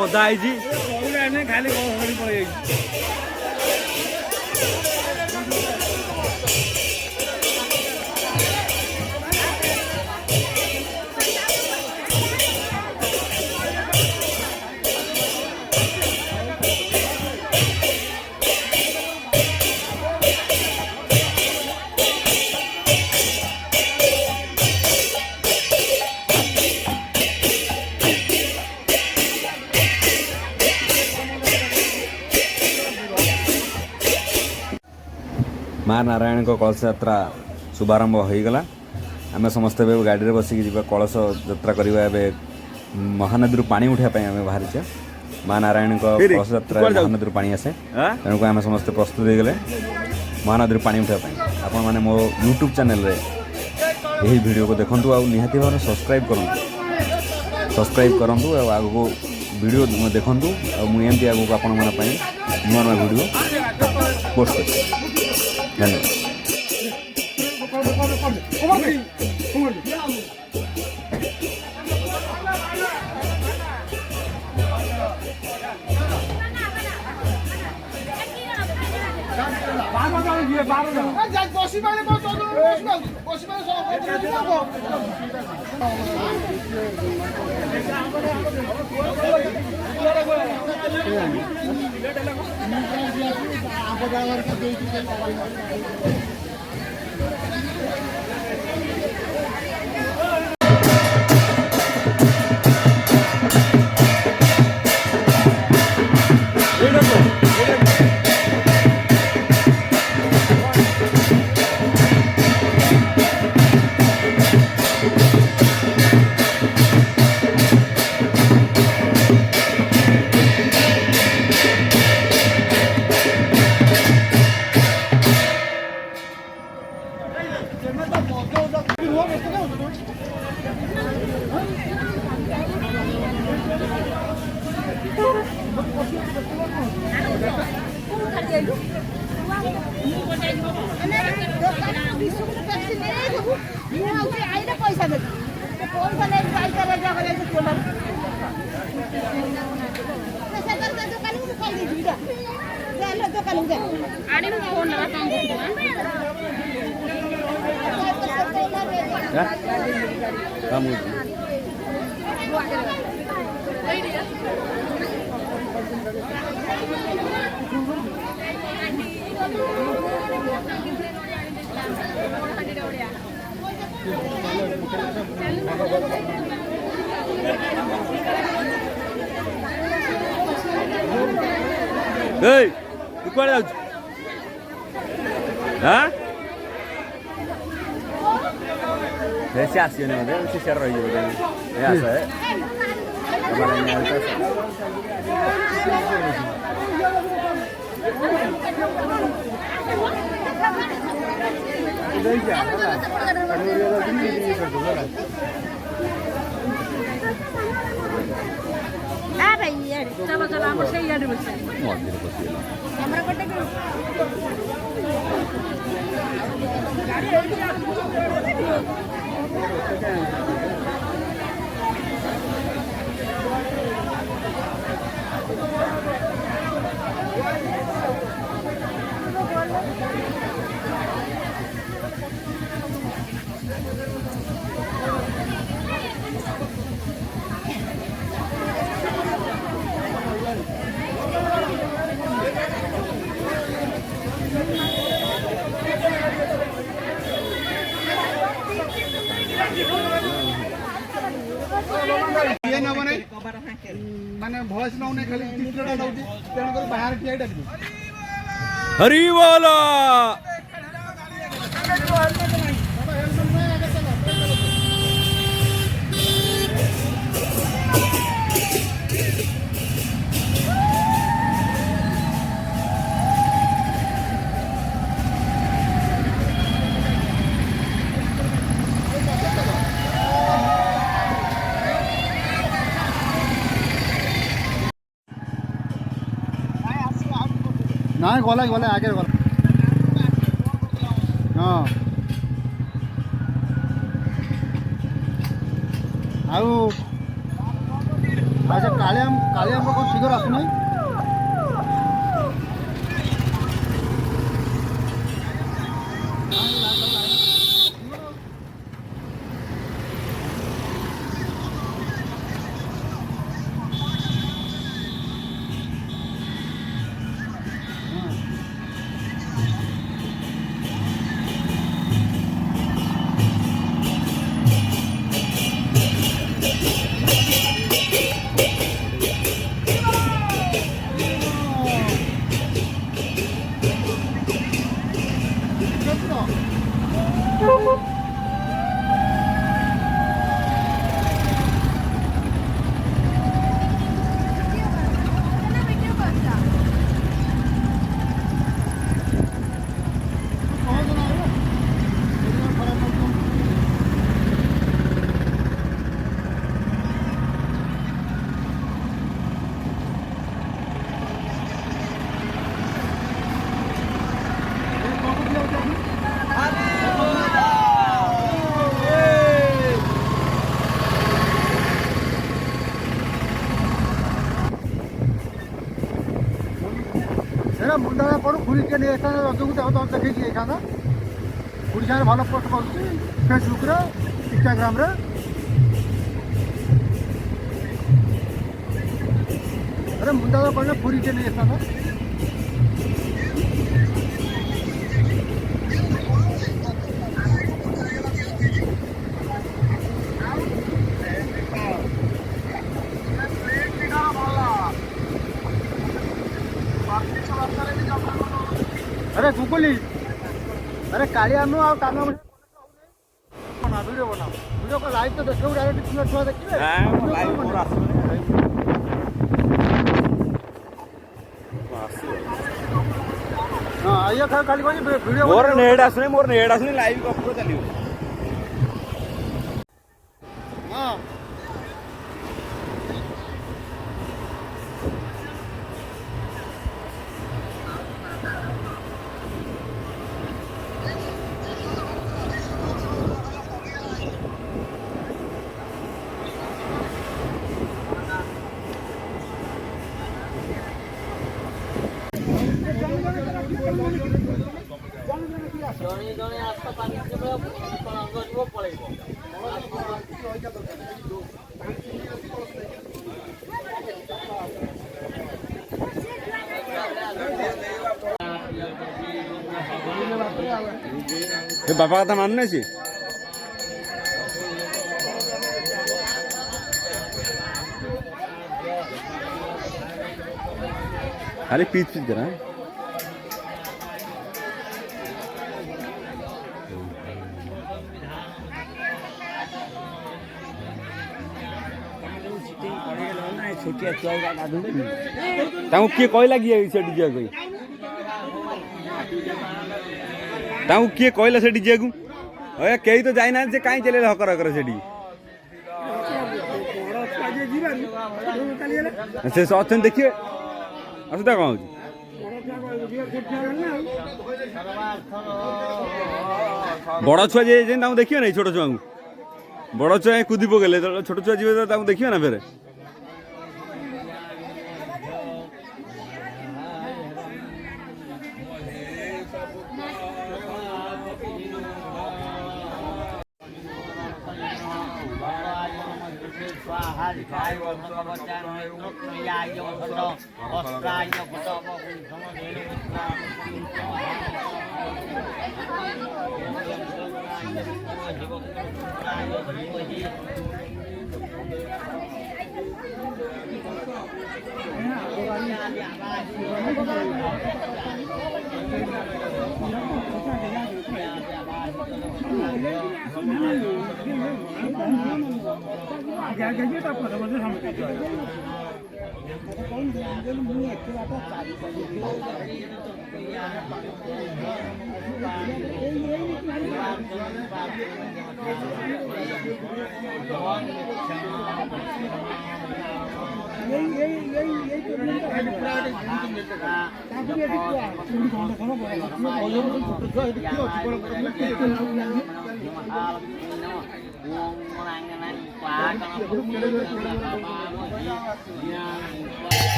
ଗଦା ହେଇଛି। ଖାଲି ପଳେଇ माँ नारायण को कलश यात्रा शुभारंभ हो गला। आम समस्ते गाड़ी में बसिक जा कलश यात्रा करवा महानदी पानी उठाई आम बाहरी माँ नारायण को कलश यात्रा महानदी पानी आसे तेणुक आम समस्ते प्रस्तुत हो गले महानदी पानी उठाई। आपण मैंने मो यूट्यूब चैनल रे यही वीडियो को देखु निहाती भाव सब्सक्राइब करूँ आग को वीडियो देखु मुझे आगे आपण मैंने नुआ नुआ वीडियो पोस्ट कर धन्यवाद। तू कौन जाऊ से आसी शिष्य रही चलो चलो हम से याद बस मंदिर पसिला हमरा पटे माने भॉइस नौने खाली चित्रटा दउची तेन कर बाहर ठिया डालबी हरि बोला ना गला गला आगे गला हां आउ ଆଚ୍ଛା କାଳିଆମ୍ବ କ'ଣ ଶୀଘ୍ର ଆସୁନାହିଁ? ସେଟା ମୁଣ୍ଡା ପଡ଼ୁ ପୁରୀକେ ନେଇ ଆସିଥାନ୍ତା ରଜକୁ ଦେଖେଇକି ଯାଇଥାନ୍ତା। ପୁରୀ ସାଙ୍ଗରେ ଭଲ ପୋଷ୍ଟ କରୁଛି ଫେସବୁକ୍ରେ ଇନଷ୍ଟାଗ୍ରାମରେ। ଆରେ ମୁଣ୍ଡା କହିଲେ ପୁରୀକେ ନେଇ ଆସିଥାନ୍ତା। अरे गुगली अरे काली आम आ कान बना वीडियो बनाओ वीडियो को लाइव तो देखो डायरेक्ट छुआ छुआ देखिए लाइव मोर हां आइए खाली कोई वीडियो मोर नेट आसुनी लाइव कपरो चलियो। हां ଜଣେ ଜଣେ ଆସ ପାଣି ଯିବ ପଳେଇବ। बापा कथा मानुने सी खाली पीच पीच करा किए कहला किए डीजे को किए कहला से डीजे को कई तो जाइना से कहीं चले हकर हकर से अच्छा देखिए असुविधा कौन बड़ छुआ जे देखिए ना छोट छुआ बड़ छुआ कूदी पकेले छोट छुआ जी देखिए ना फेर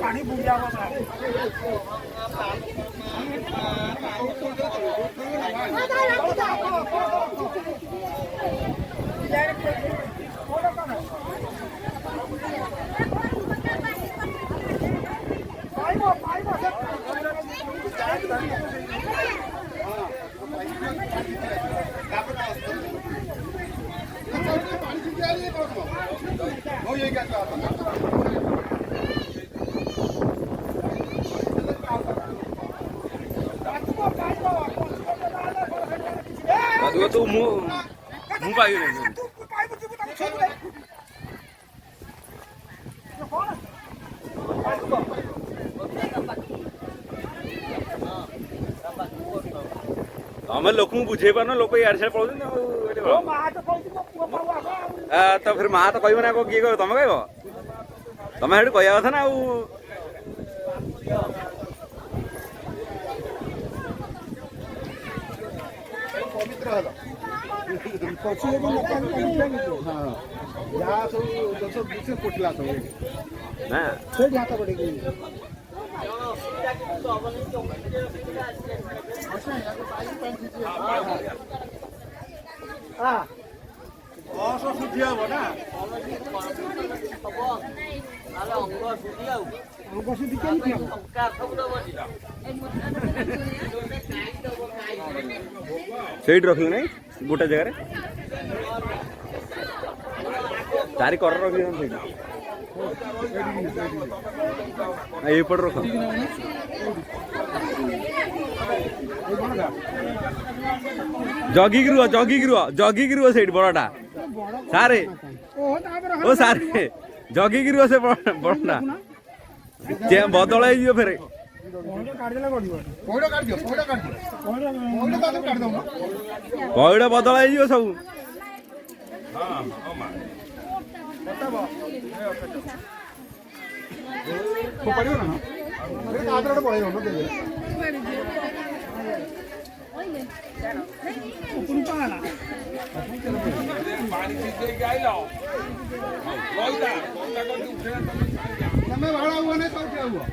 पाणी तू मुंह पाहिजे आम लोक बुझे पार लोक इे पड़े तो फिर माँ तो कह ना किए कह तुम कह तुम से कह कथा ना से रख ना गोटे जगह चारि कर रख रख जगिक रुह से बड़टा सारे ओ सारे जगिक रुह से बड़टा बदल फिर ପଇଡ଼ ବଦଳ ହେଇଯିବ ସବୁ। તમે વાળા હુआ नहीं तो क्या हुआ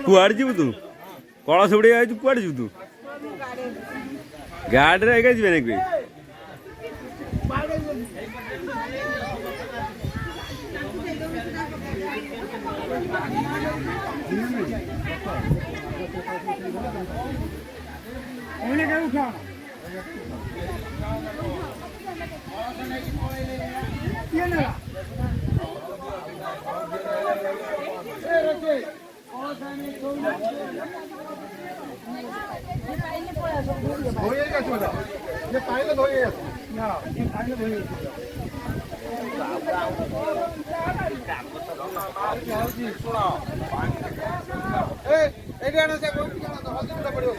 କୁଆଡ଼େ ଯିବୁ ତୁ? କଳସ ଉଡ଼େଇ ଆଇଛୁ, କୁଆଡ଼େ ଯିବୁ ତୁ? ଗାଡ଼ିରେ ଏକା ଯିବେ ନାଇଁ କି? ये पाइले धोए एडी आना से कोई हल्दी मुंडा पड़ियो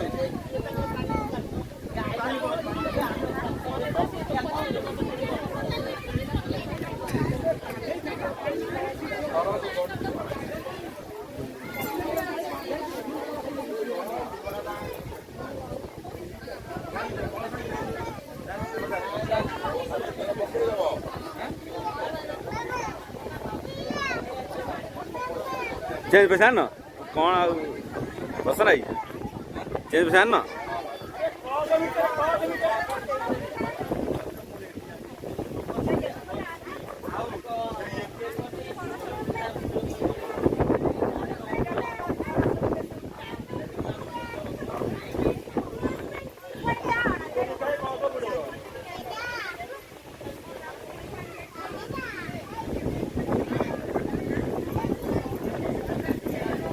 ଚେଞ୍ଜ ପଇସା ଆଣିନ? କ'ଣ ଆଉ ବସ ନାଇଁ? ଚେଞ୍ଜ ପଇସା ଆଣିନ?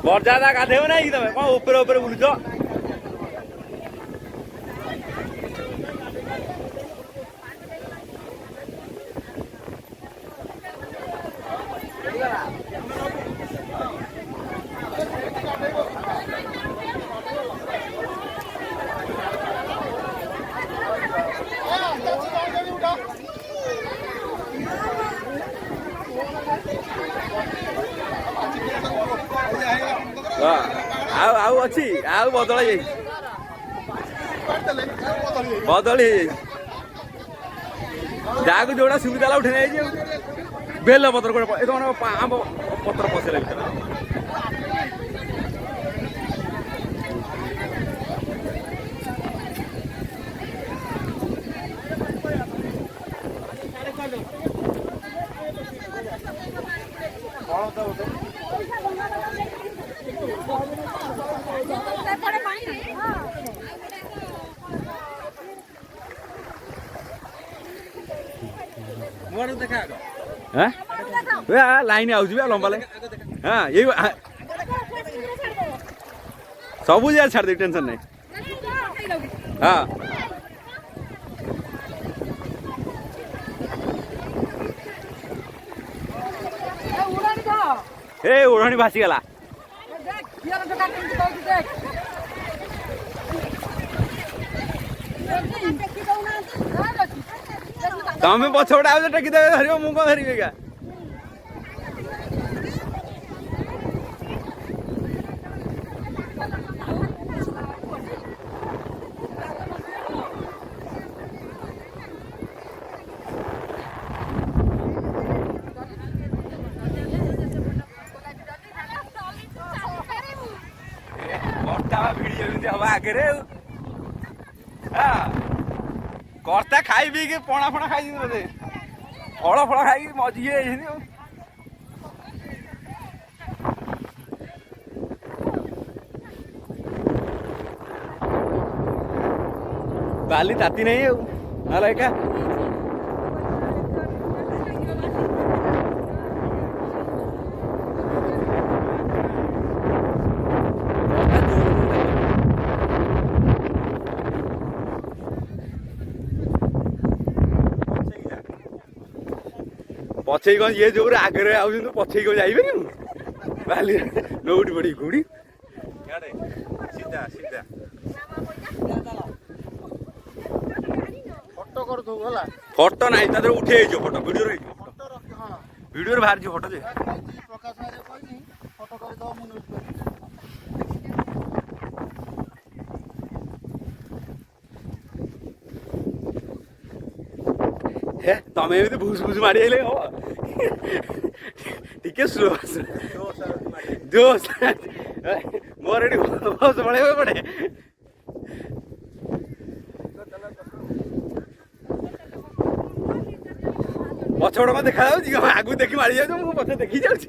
ବରଯାତ୍ରା ଗାଧେଇବ ନାଇଁ କି ତମେ? କ'ଣ ଉପରେ ଉପରେ ବୁଲୁଛ? ଆଉ ଆଉ ଅଛି, ଆଉ ବଦଳ ହେଇଯାଇଛି, ବଦଳି ହେଇଯାଇଛି। ଯାହାକୁ ଯୋଉଟା ସୁବିଧା ହେଲା ଉଠେଇ ନେଇଯାଇଛି। ବେଲ ପତ୍ର ଗୋଟେ ଏ କଣ ଆମ୍ବ ପତ୍ର ପଶିଲା ଭିତରେ। ଲାଇନ ଆଉଛି ଲମ୍ବା ଲାଇନ। ହଁ ଏଇ ସବୁ ଜାଗା ଛାଡ଼ିଦେବି, ଟେନସନ ନାହିଁ। ହଁ ଏ ଓଢ଼ଣୀ ଭାସିଗଲା। ତମେ ପଛପଟେ ଆଉ ଟେକିଦେବେ, ଧରିବ, ମୁଁ କଣ ଧରିବି ଏକା। ଆଗରେ କର୍ତ୍ତା ଖାଇ ପିଇକି ପଣା ଫଣା ଖାଇଛନ୍ତି ବୋଧେ, ଫଳ ଫଳ ଖାଇକି ମଜି ଯାଇଛନ୍ତି ଆଉ। ବାଲି ତାତି ନାହିଁ ଆଉ, ନହେଲେ ଏକା ପଛେଇ କ'ଣ ଇଏ ଯୋଉ ଆଗରେ ଆଉଛନ୍ତି ପଛେଇ କ'ଣ ଯାଇପାରିବୁ ବାଲି ନଉଟି ପଡ଼ି କୋଉଠି ସିଧା ସିଧା ଫଟୋ କରୁଥିବୁ ହେଲା ଫଟୋ ନାହିଁ ତା ଦେହରେ ଉଠେଇ ହେଇଯିବ ଫଟୋ ଭିଡ଼ିଓରେ ହେଇଯିବ ଫଟୋ ରଖି ହଁ ଭିଡ଼ିଓରେ ବାହାରିଯିବ ଫଟୋ ଯେ ପ୍ରକାଶ ଭାଇରେ କହିନି ଫଟୋ କରିଦେବ ମୁଁ ନ୍ୟୁଜ୍ କରିବି। ହେ ତମେ ଏମିତି ଭୁସ୍ ଭୁସ୍ ମାଡ଼ି ଆଇଲେ ହବ ଟିକେ ସ୍ଲୋ ଜୋସ୍ ମୋର ଏଠି ବସ୍ ପଳେଇବ ପଡ଼େ ପଛପଟ କ'ଣ ଦେଖାଯାଉଛି ଆଗକୁ ଦେଖି ମାଡ଼ି ଯାଉଛି ମୁଁ ପଛ ଦେଖି ଯାଉଛି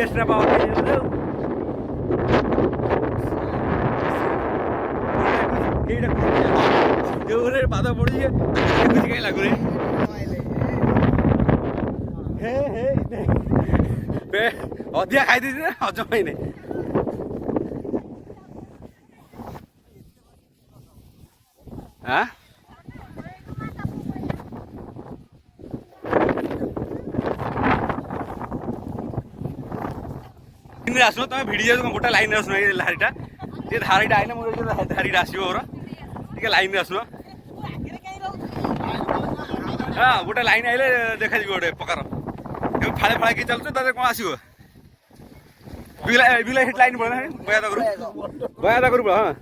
extra power ଯୋଉରେ ପାଦ ପଡୁଛି କାହିଁ ଲାଗୁନି ଅଧିକା ଖାଇଦେଇଛି ନା ହଜମ ହେଇନି ଆଁ आसो तुम भिड़ी जाओ गोटे लाइन आसो धारीटा ये धारीटा आईना मोर धारीटा आसो मोर टे लाइन आसो हाँ गोटे लाइन आइले देखा गोटे प्रकार फाड़े फाड़े कि चलुच कौन आसो लाइन पड़ा बया करू हाँ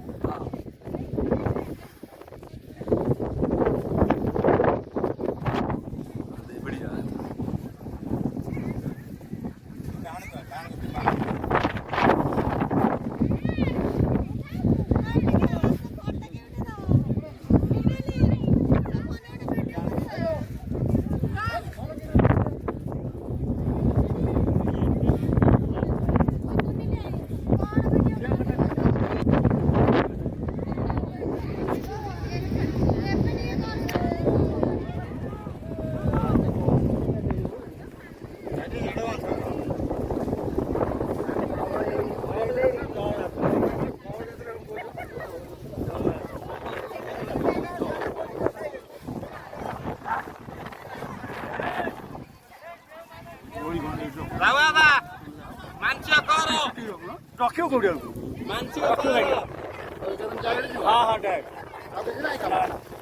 रखियो कोड़ी मानसी रखियो हां हां डायरेक्ट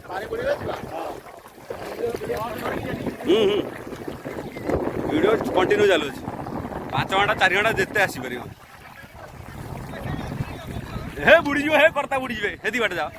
पानी पड़ी रहथिबा वीडियो कंटिन्यू चालू 5 घंटा 4 घंटा जेते आसी परियो हे बुड़ी जो हे करता बुड़ी जबे हेदी बाटे जाओ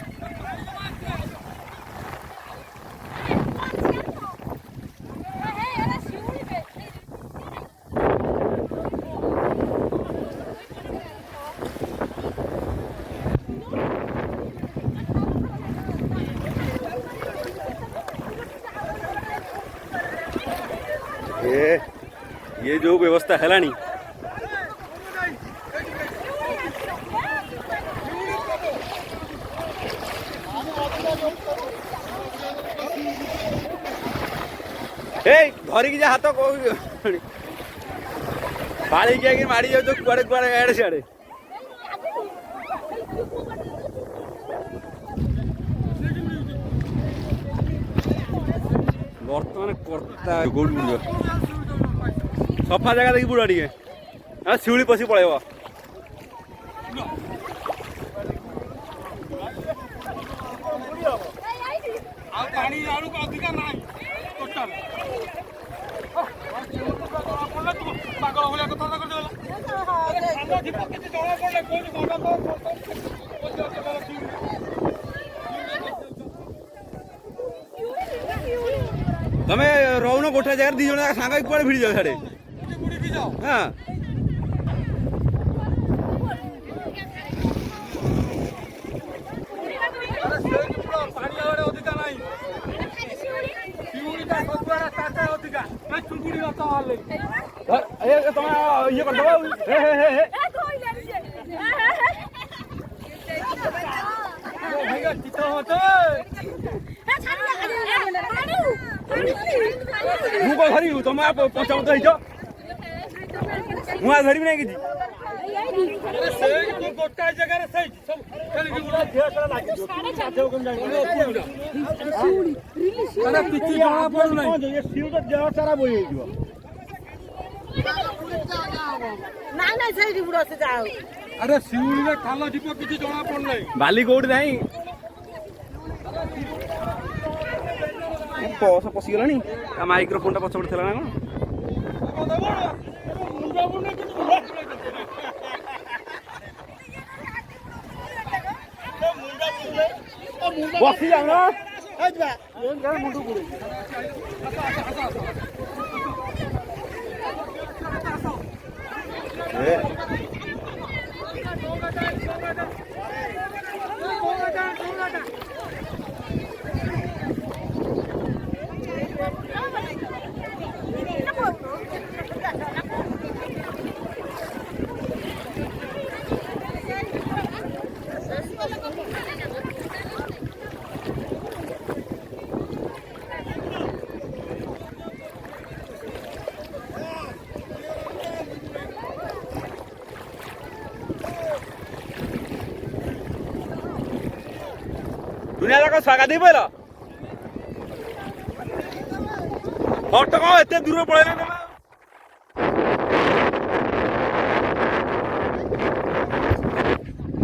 ये जो व्यवस्था है लानी धरिकी जा हाथ पाड़ी के माड़ी जाऊ तो कुआड़े कुआड़े आड़े सियाड़े बर्तमान कर्ता कौट बुड़ सफा जगह देखिए बुड़ा टे हाँ शिवली पशी पलैब तमें रौन गोटे जगह दी जन सांग कुआड़े भिड़ी जाओ साढ़े हाँ ତମେ ଇଏ କରିଦେବ ହେ ହେ ହେ ହେ ମୁଁ କଣ ଧରିବି ତମେ ପଞ୍ଚାମତ ହେଇଛ ମୁଁ ଆଉ ଧରିବି ନାଇଁ କିଛି ଗୋଟାଏ ଜାଗାରେ କିଛି ଜଣା ପଡୁନାହିଁ ଦେହ ସାରା ବହି ହେଇଯିବ ନାଇଁ ସେଇଠି ବୁଢ ସେ ଯାଉ ଆରେ ଶିଉଳିରେ ଖାଲ ଯିବ କିଛି ଜଣା ପଡୁନାହିଁ ବାଲି କୋଉଠି ନାହିଁ ବସ ପଶିଗଲାଣି ତା ମାଇକ୍ରୋଫୋନ ଟା ପଛପଟେ ଥିଲା ନା କଣ ବସି ଯାଉନ ମୁଣ୍ଡ ବୁଡେଇ ଦୁନିଆ ଯାକ ସ୍ୱାଗତ ଦେଇ ପାଇଲ ଫଟୋ କଣ ଏତେ ଦୂର ପଳେଇଲେ ତମେ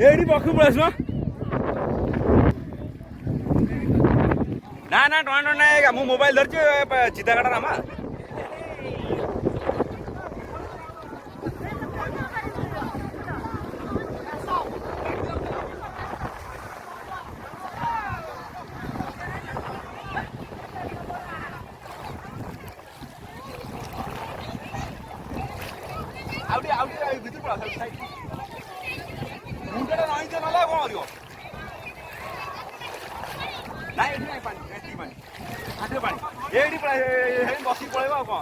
ଏଇଠି ପାଖକୁ ପଳେଇ ଆସିବ ନା ନା ଟଙ୍କା ନାଇଁ ମୁଁ ମୋବାଇଲ ଧରିଛି ଚିତା କାଟା ରାମା ଭିତରୁ ପଳା ମୁଣ୍ଡଟା ରହିଛ ନହେଲେ କଣ କରିବ ନାଇଁ ଏଠି ନାଇଁ ପାଣି ଏଠି ପାଣି ଆଠେ ପାଣି ଏଇଠି ବସିକି ପଳେଇବ ଆଉ କଣ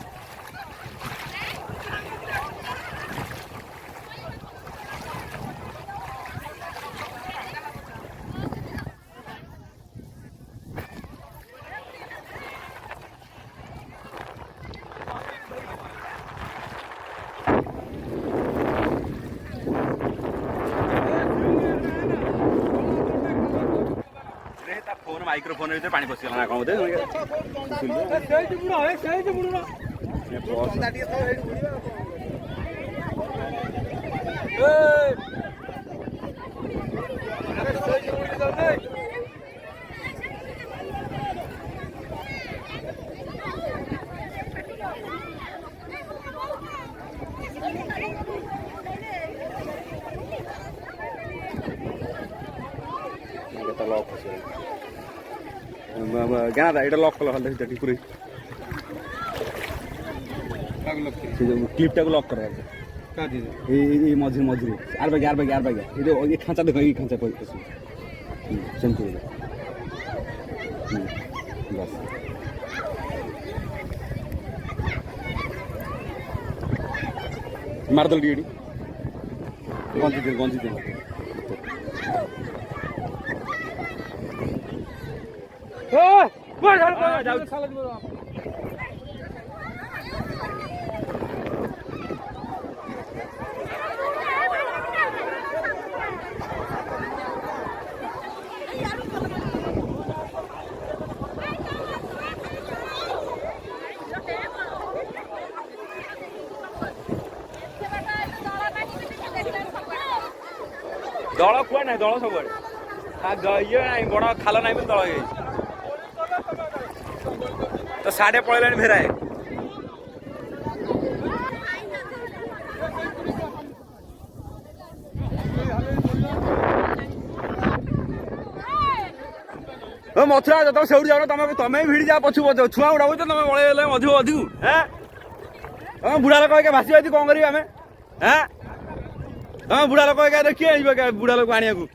माइक्रोफोन भीतर पानी पशिगला ना कौन बोधे लॉक गाना था लॉक कल पूरी क्लिपटा को लॉक कर मझे मझे आर बागे ये खाँचा देख ये खाँचा सेमती बस मारदल टी गंजी दे दल कुआ ना दल सब ये ना बड़ खाल ना दल तो साढ़े पड़े भेराए मथुरा तुम से जाओ तुम तुम भिड़ी जा पछु छुआ गुड़ा तुम बड़े मधु अधिक हाँ तुम बुढ़ा लोक भासी भासी कौन करें आम हाँ तुम बुढ़ा लोक किए बुढ़ा लोक आने को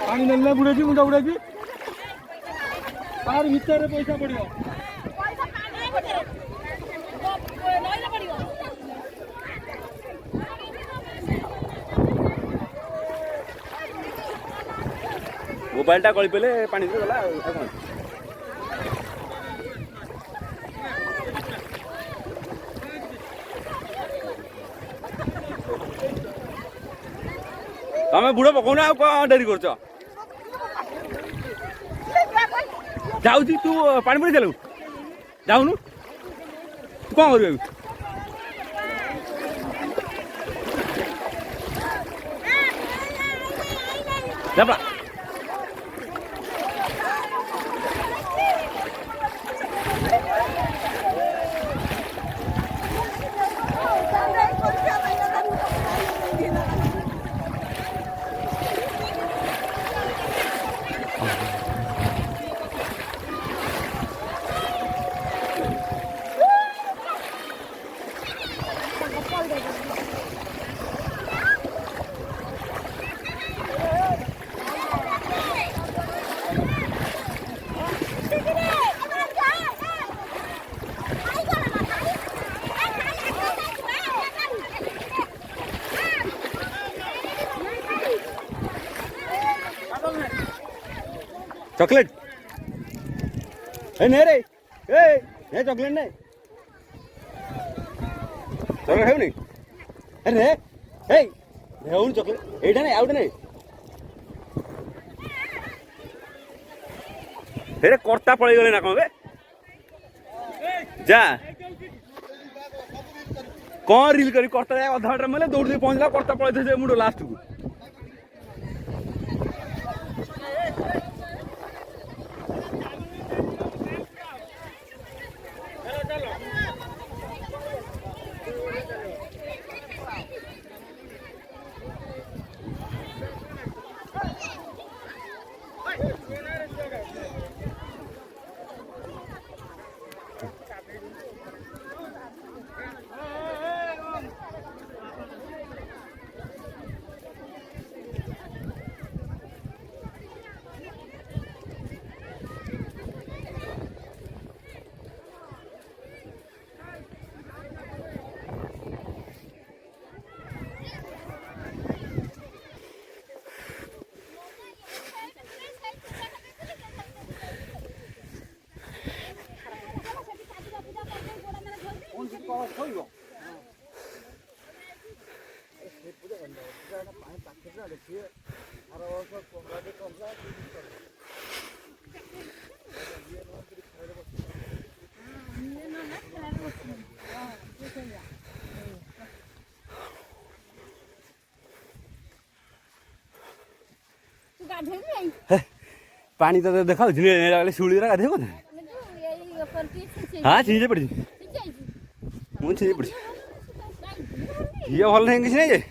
पानी नेले बुड़े मुंडा बुड़े ତାର ଭିତରେ ପଇସା ପଡ଼ିବ। ପଇସା ପାଣି ଗୋଟେ ନଇଲେ ପଡ଼ିବ। ମୋବାଇଲଟା ଗଳି ପଇଲେ ପାଣିରେ ଗଲା ଆଉ କ'ଣ। ତମେ ବୁଡ଼ ପକଉନ ଆଉ କ'ଣ ଡେରି କରୁଛ? ଯାଉଛି ତୁ ପାଣି ପଡ଼ି ଚାଲୁ ଯାଉନୁ ତୁ କ'ଣ କରିବୁ? ଯାବା चॉकलेट नहीं रे ए चॉकलेट नहीं चॉकलेट है नहीं अरे हे हेउन चॉकलेट एटा नहीं आउट नहीं हेरे कर्ता पळै गले ना कोन बे जा कौन रील करी कर्ता जाए अधा बाटर मतलब दौड़ दे पहुंचला कर्ता पळै थे मुंडो लास्ट को पानी तो देखा शुड़ी गाधे को हाँ छीजे पड़ी मुझे छीजे पड़ी ये भल नहीं किसी नहीं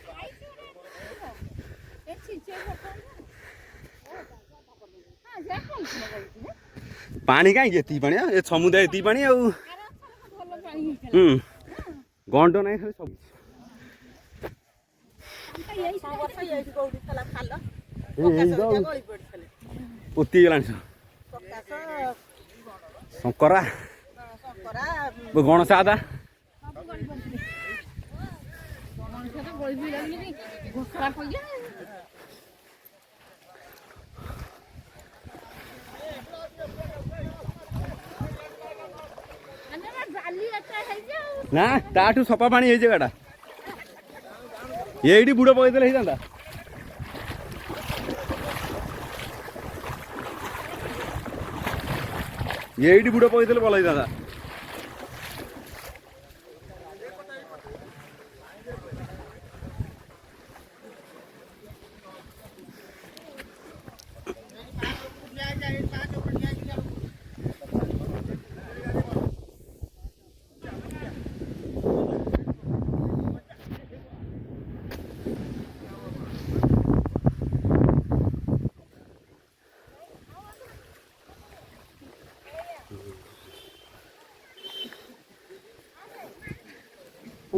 पानी कहीं ये पानी ये समुदाय ये पानी गंड नहीं खाली सब पोती गलानी शंकरा गणेश आदा ना ताठू सफा पानी है जगह ये बुड़ पकईदे होता ये बुड़ पकईदे भल होता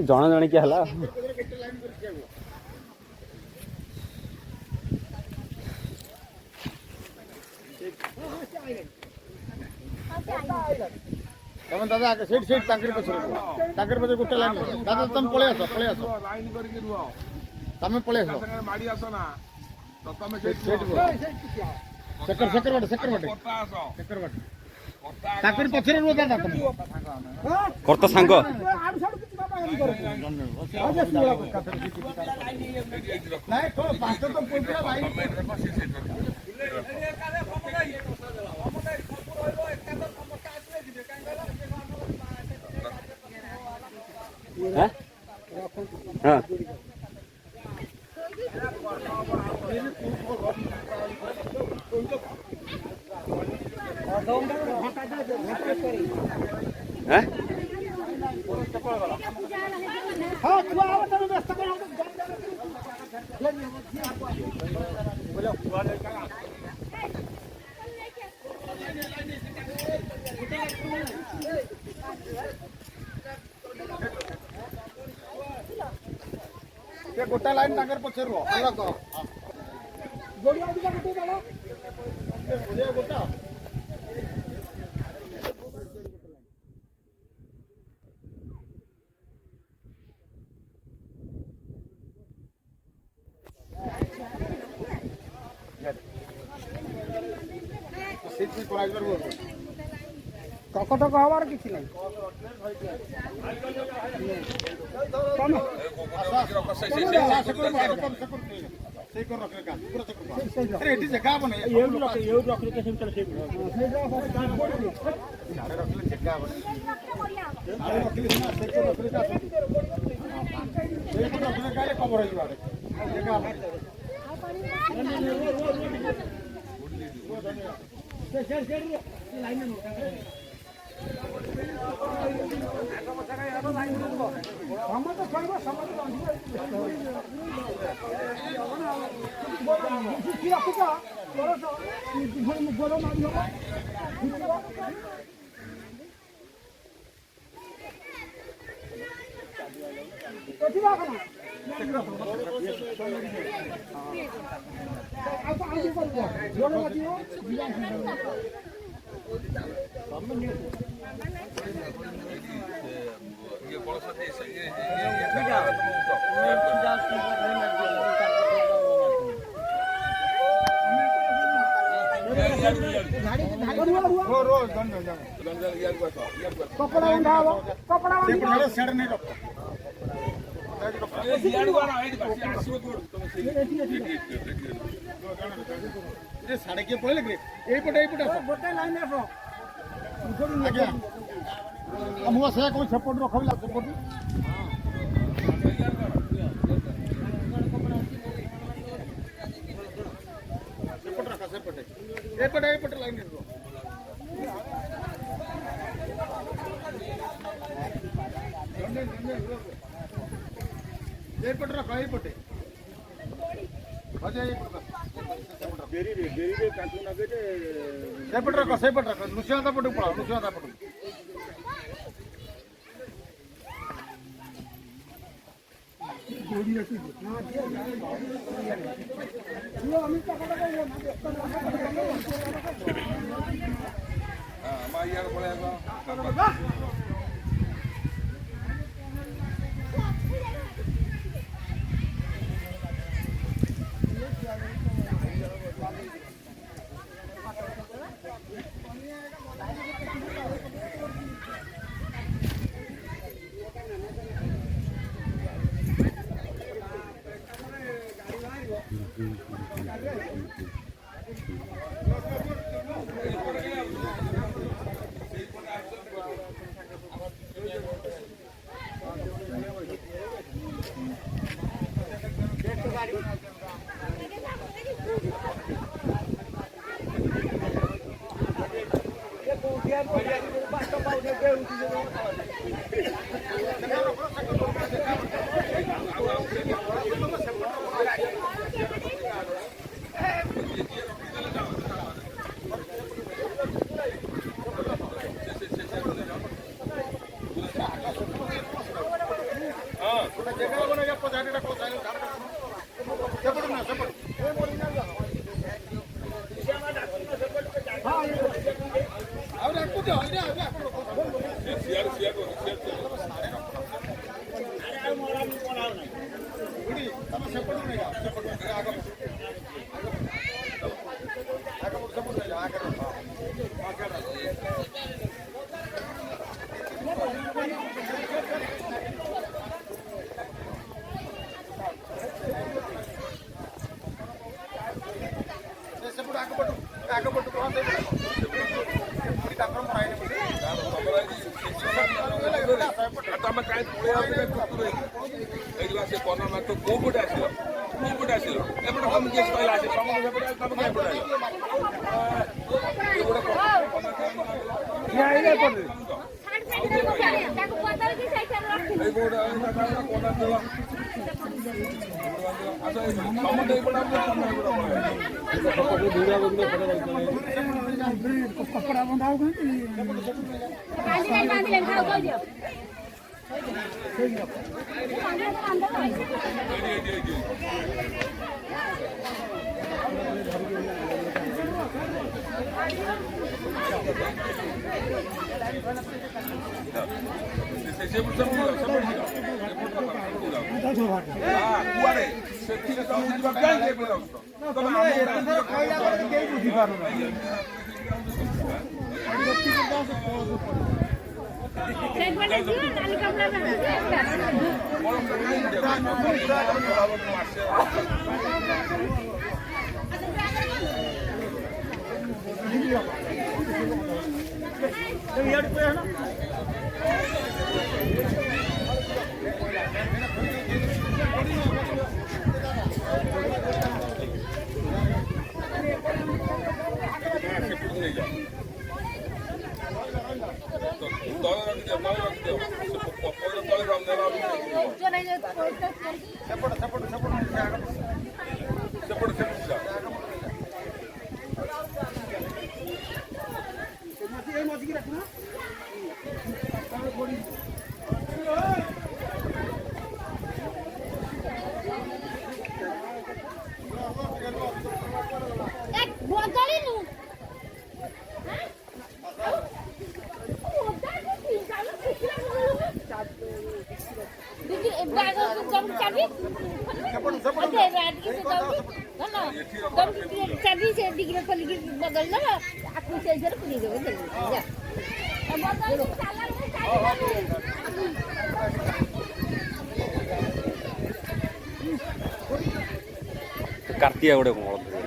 जन जन क्या है ତମେ ଦାଦା ସେଇଠି ତାଙ୍କରି ପଛରେ ଗୋଟେ ଲାଇନ୍ ଦାଦା ତମେ ପଳେଇ ଆସ ଲାଇନ୍ କରିକି ରୁହ ତମେ ପଳେଇ ଆସ ସାଙ୍ଗରେ ମାଡ଼ି ଆସ ନା ତ ତମେ ସେଇଠି ସେଇଠି ରୁହ ସେକର ବାଟେ କଟା ଆସ ତାଙ୍କରି ପଛରେ ରୁହ ଦାଦା ତମେ କର୍ତ୍ତା ସାଙ୍ଗ ନାଇଁ ପାଞ୍ଚ ତ ପୁରା ଲାଇନ୍ ହଁ ହଁ ଗୋଟା ଲାଇନ୍ ତାଙ୍କର ପଛରେ ରୁହ ଗୋଟା ସେଇଥିପାଇଁ କରାଯିବାର ଟକ ହବାର କିଛି ନାହିଁ ଏଠି ଜାଗା ହବ ନାହିଁ କଭର ହେଇଯିବ ଜାଗା ହବ କପଡ଼ା ବନ୍ଧା ହବ କପଡ଼ା ସେଡ ନେଇ ରଖ ସାଢେ କିଏ ପଳେଇଲେ କି ଏଇପଟେ ଗୋଟେ ଲାଇନ୍ ଆସ ଆଜ୍ଞା ମୁଁ ସେଇଆ କହୁଛି ସେପଟୁ ରଖିଲା ସେପଟୁ ସେପଟେ ରଖ ଏଇପଟେ ଲାଇନ୍ ରୁହ ଏଇପଟେ ରଖ ଏଇପଟେ ସେପଟେ ରଖ ନୃସିଂହତା ପଟକୁ ପଳାଅ ନୃସିଂହତା ପଟକୁ ତମେ କାହିଁ ପଳେଇ ସେ କର୍ଣ୍ଣର ମାତ୍ର କୋଉ ପଟେ ଆସିଲ ଏପଟେ ତମେ କିଏ କହିଲା ଆସି ତମେ ସେପଟେ ତମେ କାହିଁ ପଟେ କପଡ଼ା ବନ୍ଧା କୁଆଡେ ସେଠିକି ତମେ ଯିବା କାହିଁକି କେହି ବୁଝିପାରୁନ चाबी से डिग्री खोल के बदल दो आपको से इधर खुली दो जल्दी जा बदल चाला में कार्तिया गोटे कमल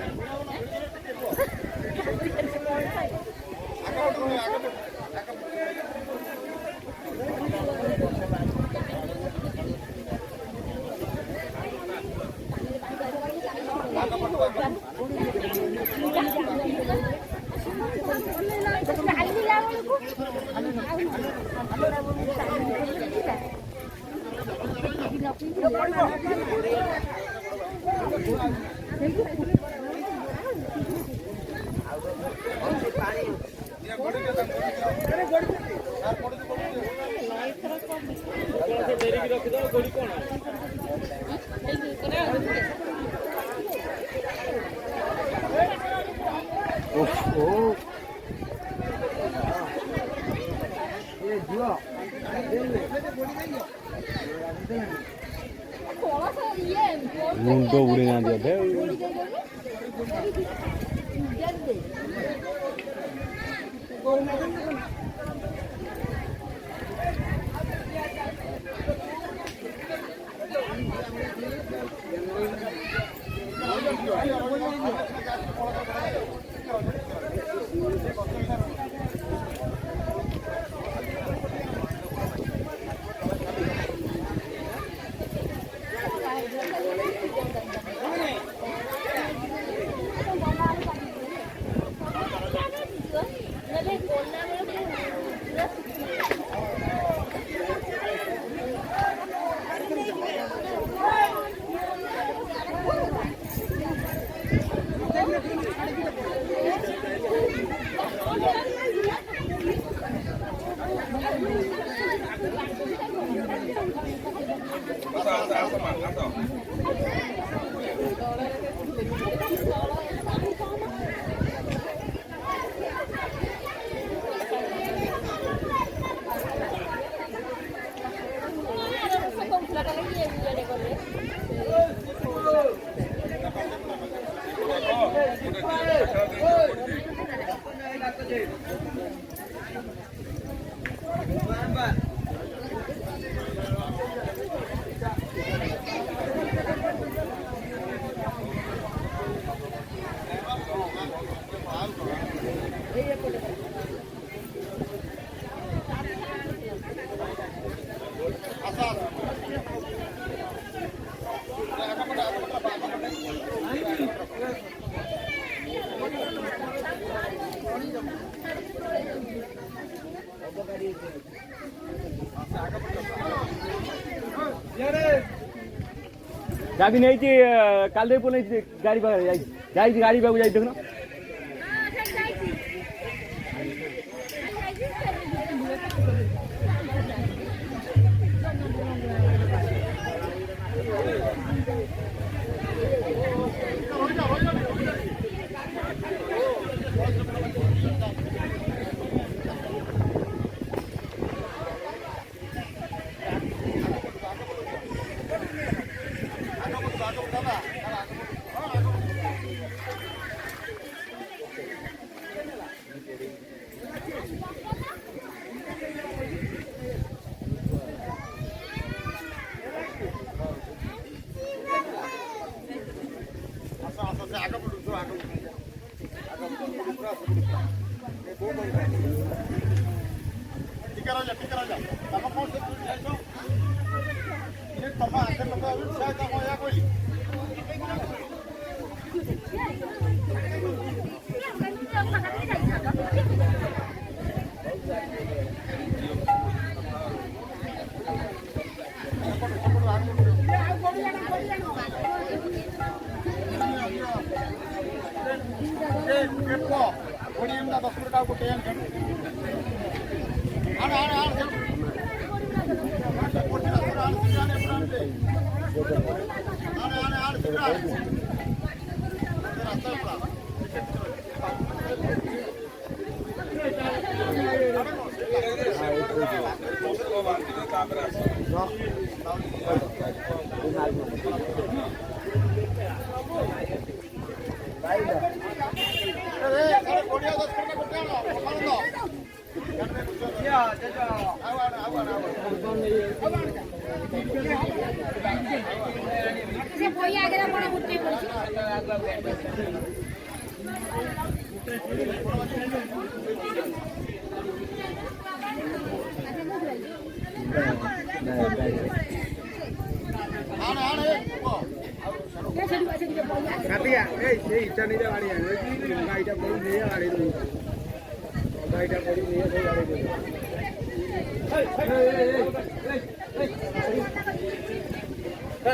मुंडो बुड़ी ना दे ଚାବି ନେଇଛି କାଲି ନେଇଛି ଗାଡ଼ି ପାଖରେ ଯାଇଛି ଗାଡ଼ି ପାଖକୁ ଯାଇ ଦେଖୁନ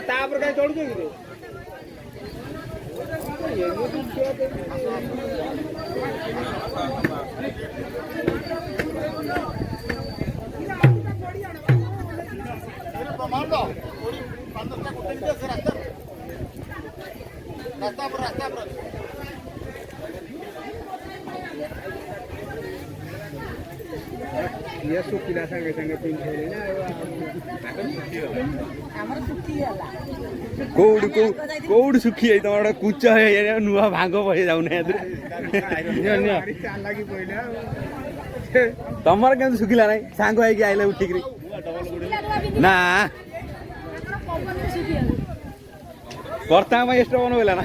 ତାପରେ କାଇଁ ଚଢୁଛ କି ये सुखिला संगे संगे पिन खेले ना हमर सुखिला କୋଉଠି ଶୁଖି ଯାଇ ତମର ଗୋଟେ କୁଚ ହେଇଯାଇ ନୂଆ ଭାଙ୍ଗ ବହି ଯାଉନି ତମର କେମିତି ଶୁଖିଲା ନାହିଁ ସାଙ୍ଗ ହେଇକି ଆଇଲେ ଉଠିକିରି ନା ବର୍ତ୍ତମାନ ପାଇଁ ଏଷ୍ଟ ବନ ହେଲା ନା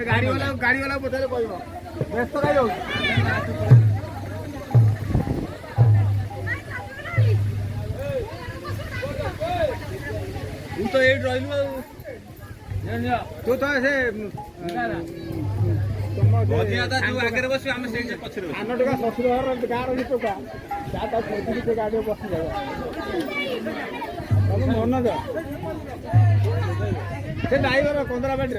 गाड़ी वाला पचारे कहब व्यस्त कहीं जाऊ तू तो ये रही तू तो से आगे बस आम से आन टा शशुर घर गाँव टोका गाड़ी बस मन जा से ड्राइवर कंदराबाटी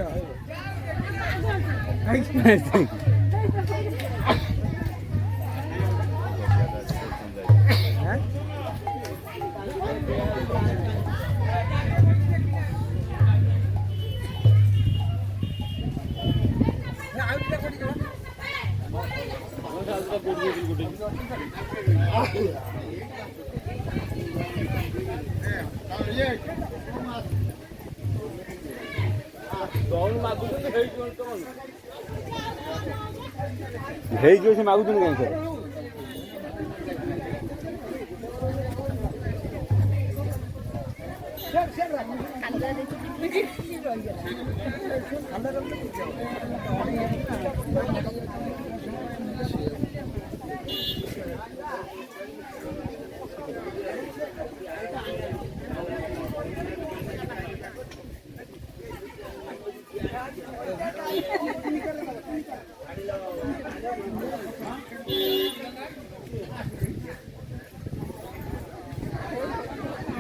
ये ଦଉନ ମାଗୁଛନ୍ତି ହେଇଯିବ ତମର ହେଇଯିବ ସେ ମାଗୁଛନ୍ତି କାହିଁ ସାର୍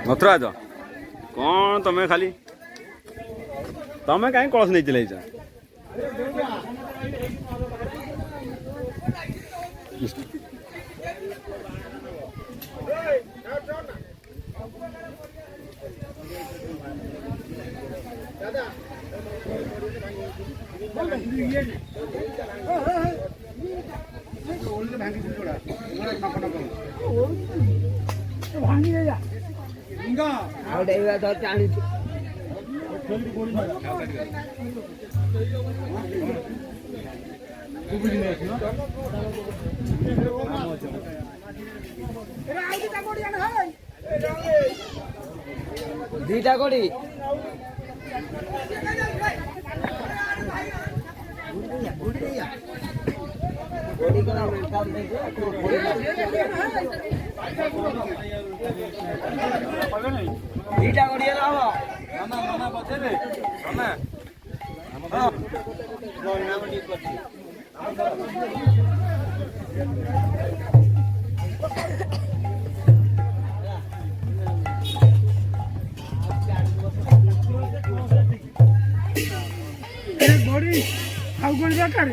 ନଥରାଜ କ'ଣ ତମେ ଖାଲି ତମେ କାହିଁ କଳସ ନେଇ ଚିଲେଇଛ ଦିଟା କୋଡ଼ି ଦିଟା କୋଡ଼ି ହେଲେ ହବ ବଡ଼ି ଆଉ କ'ଣ ଦରକାର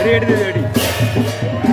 रेडी रेडी